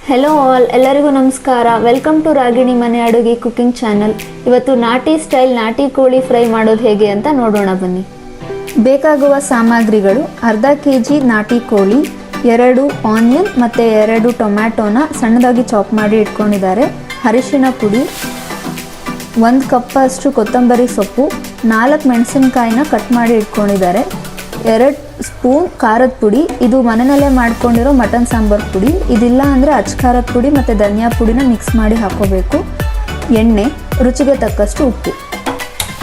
Hello all, ಎಲ್ಲರಿಗೂ ನಮಸ್ಕಾರ. Welcome to Ragini ಮನೆ ಅಡುಗೆ ಕುಕಿಂಗ್ ಚಾನಲ್. ಇವತ್ತು ನಾಟಿ ಸ್ಟೈಲ್ ನಾಟಿ ಕೋಳಿ ಫ್ರೈ ಮಾಡೋದು ಹೇಗೆ ಅಂತ ನೋಡೋಣ ಬನ್ನಿ. ಬೇಕಾಗುವ ಸಾಮಗ್ರಿಗಳು: ಅರ್ಧ ಕೆಜಿ ನಾಟಿ ಕೋಳಿ, 2 ಆನಿಯನ್ ಮತ್ತು 2 ಟೊಮ್ಯಾಟೋನ ಸಣ್ಣದಾಗಿ ಚಾಪ್ ಮಾಡಿ ಇಟ್ಕೊಂಡಿದ್ದಾರೆ, ಅರಿಶಿಣ ಪುಡಿ, 1 ಕಪ್ ಅಷ್ಟು ಕೊತ್ತಂಬರಿ ಸೊಪ್ಪು, 4 ಮೆಣಸಿನಕಾಯಿನ ಕಟ್ ಮಾಡಿ ಇಟ್ಕೊಂಡಿದ್ದಾರೆ, 2 ಸ್ಪೂನ್ ಖಾರದ ಪುಡಿ, ಇದು ಮನೆಯಲ್ಲೇ ಮಾಡ್ಕೊಂಡಿರೋ ಮಟನ್ ಸಾಂಬಾರು ಪುಡಿ, ಇದಿಲ್ಲ ಅಂದರೆ ಅಚ್ಚ ಖಾರದ ಪುಡಿ ಮತ್ತು ಧನಿಯಾ ಪುಡಿನ ಮಿಕ್ಸ್ ಮಾಡಿ ಹಾಕೋಬೇಕು, ಎಣ್ಣೆ, ರುಚಿಗೆ ತಕ್ಕಷ್ಟು ಉಪ್ಪು.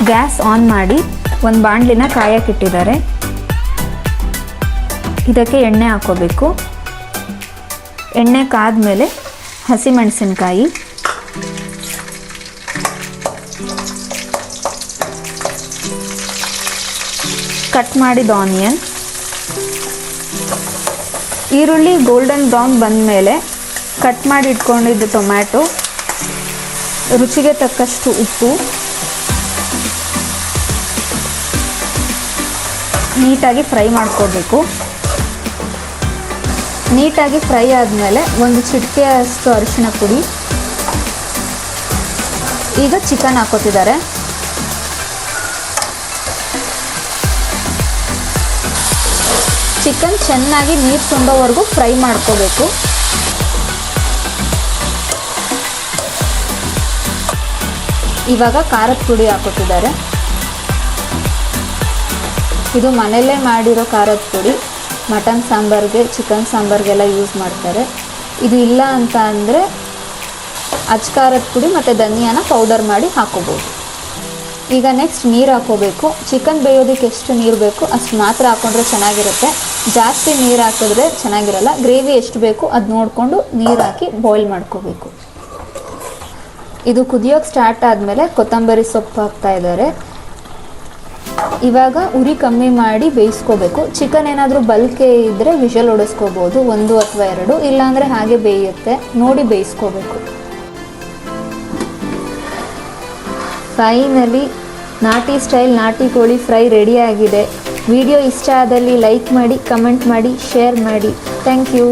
ಗ್ಯಾಸ್ ಆನ್ ಮಾಡಿ ಒಂದು ಬಾಣಲಿನ ಕಾಯಕ್ಕಿಟ್ಟಿದ್ದಾರೆ, ಇದಕ್ಕೆ ಎಣ್ಣೆ ಹಾಕೋಬೇಕು. ಎಣ್ಣೆ ಕಾದ್ಮೇಲೆ ಹಸಿಮೆಣಸಿನಕಾಯಿ, ಕಟ್ ಮಾಡಿದ ಆನಿಯನ್, ಈರುಳ್ಳಿ ಗೋಲ್ಡನ್ ಬ್ರೌನ್ ಬಂದಮೇಲೆ ಕಟ್ ಮಾಡಿ ಇಟ್ಕೊಂಡಿದ್ದ ಟೊಮ್ಯಾಟೊ, ರುಚಿಗೆ ತಕ್ಕಷ್ಟು ಉಪ್ಪು, ನೀಟಾಗಿ ಫ್ರೈ ಮಾಡ್ಕೋಬೇಕು. ನೀಟಾಗಿ ಫ್ರೈ ಆದಮೇಲೆ 1 ಚಿಟಿಕೆಯಷ್ಟು ಅರಿಶಿಣ ಪುಡಿ. ಈಗ ಚಿಕನ್ ಹಾಕೋತಿದ್ದಾರೆ. ಚಿಕನ್ ಚೆನ್ನಾಗಿ ನೀರು ತುಂಬೋವರೆಗೂ ಫ್ರೈ ಮಾಡ್ಕೋಬೇಕು. ಇವಾಗ ಖಾರದ ಪುಡಿ ಹಾಕೋತಿದ್ದಾರೆ. ಇದು ಮನೆಯಲ್ಲೇ ಮಾಡಿರೋ ಖಾರದ ಪುಡಿ, ಮಟನ್ ಸಾಂಬಾರಿಗೆ, ಚಿಕನ್ ಸಾಂಬಾರಿಗೆಲ್ಲ ಯೂಸ್ ಮಾಡ್ತಾರೆ. ಇದು ಇಲ್ಲ ಅಂತ ಅಂದರೆ ಅಚ್ಚ ಖಾರದ ಪುಡಿ ಮತ್ತು ಧನಿಯಾನ ಪೌಡರ್ ಮಾಡಿ ಹಾಕೋಬೋದು. ಈಗ ನೆಕ್ಸ್ಟ್ ನೀರು ಹಾಕೋಬೇಕು. ಚಿಕನ್ ಬೇಯೋದಕ್ಕೆ ಎಷ್ಟು ನೀರು ಬೇಕು ಅಷ್ಟು ಮಾತ್ರ ಹಾಕೊಂಡ್ರೆ ಚೆನ್ನಾಗಿರುತ್ತೆ. ಜಾಸ್ತಿ ನೀರು ಹಾಕಿದ್ರೆ ಚೆನ್ನಾಗಿರಲ್ಲ. ಗ್ರೇವಿ ಎಷ್ಟು ಬೇಕು ಅದು ನೋಡಿಕೊಂಡು ನೀರು ಹಾಕಿ ಬಾಯ್ಲ್ ಮಾಡ್ಕೋಬೇಕು. ಇದು ಕುದಿಯೋಕ್ಕೆ ಸ್ಟಾರ್ಟ್ ಆದಮೇಲೆ ಕೊತ್ತಂಬರಿ ಸೊಪ್ಪು ಹಾಕ್ತಾ ಇದ್ದಾರೆ. ಇವಾಗ ಉರಿ ಕಮ್ಮಿ ಮಾಡಿ ಬೇಯಿಸ್ಕೋಬೇಕು. ಚಿಕನ್ ಏನಾದರೂ ಬಲ್ಕೆ ಇದ್ದರೆ ವಿಷಲ್ ಹೊಡೆಸ್ಕೋಬೋದು, 1 ಅಥವಾ 2, ಇಲ್ಲಾಂದರೆ ಹಾಗೆ ಬೇಯುತ್ತೆ, ನೋಡಿ ಬೇಯಿಸ್ಕೋಬೇಕು. ಫೈನಲಿ ನಾಟಿ ಸ್ಟೈಲ್ ನಾಟಿ ಕೋಳಿ ಫ್ರೈ ರೆಡಿಯಾಗಿದೆ. ವಿಡಿಯೋ ಇಷ್ಟ ಆದಲ್ಲಿ ಲೈಕ್ ಮಾಡಿ, ಕಮೆಂಟ್ ಮಾಡಿ, ಶೇರ್ ಮಾಡಿ. Thank you.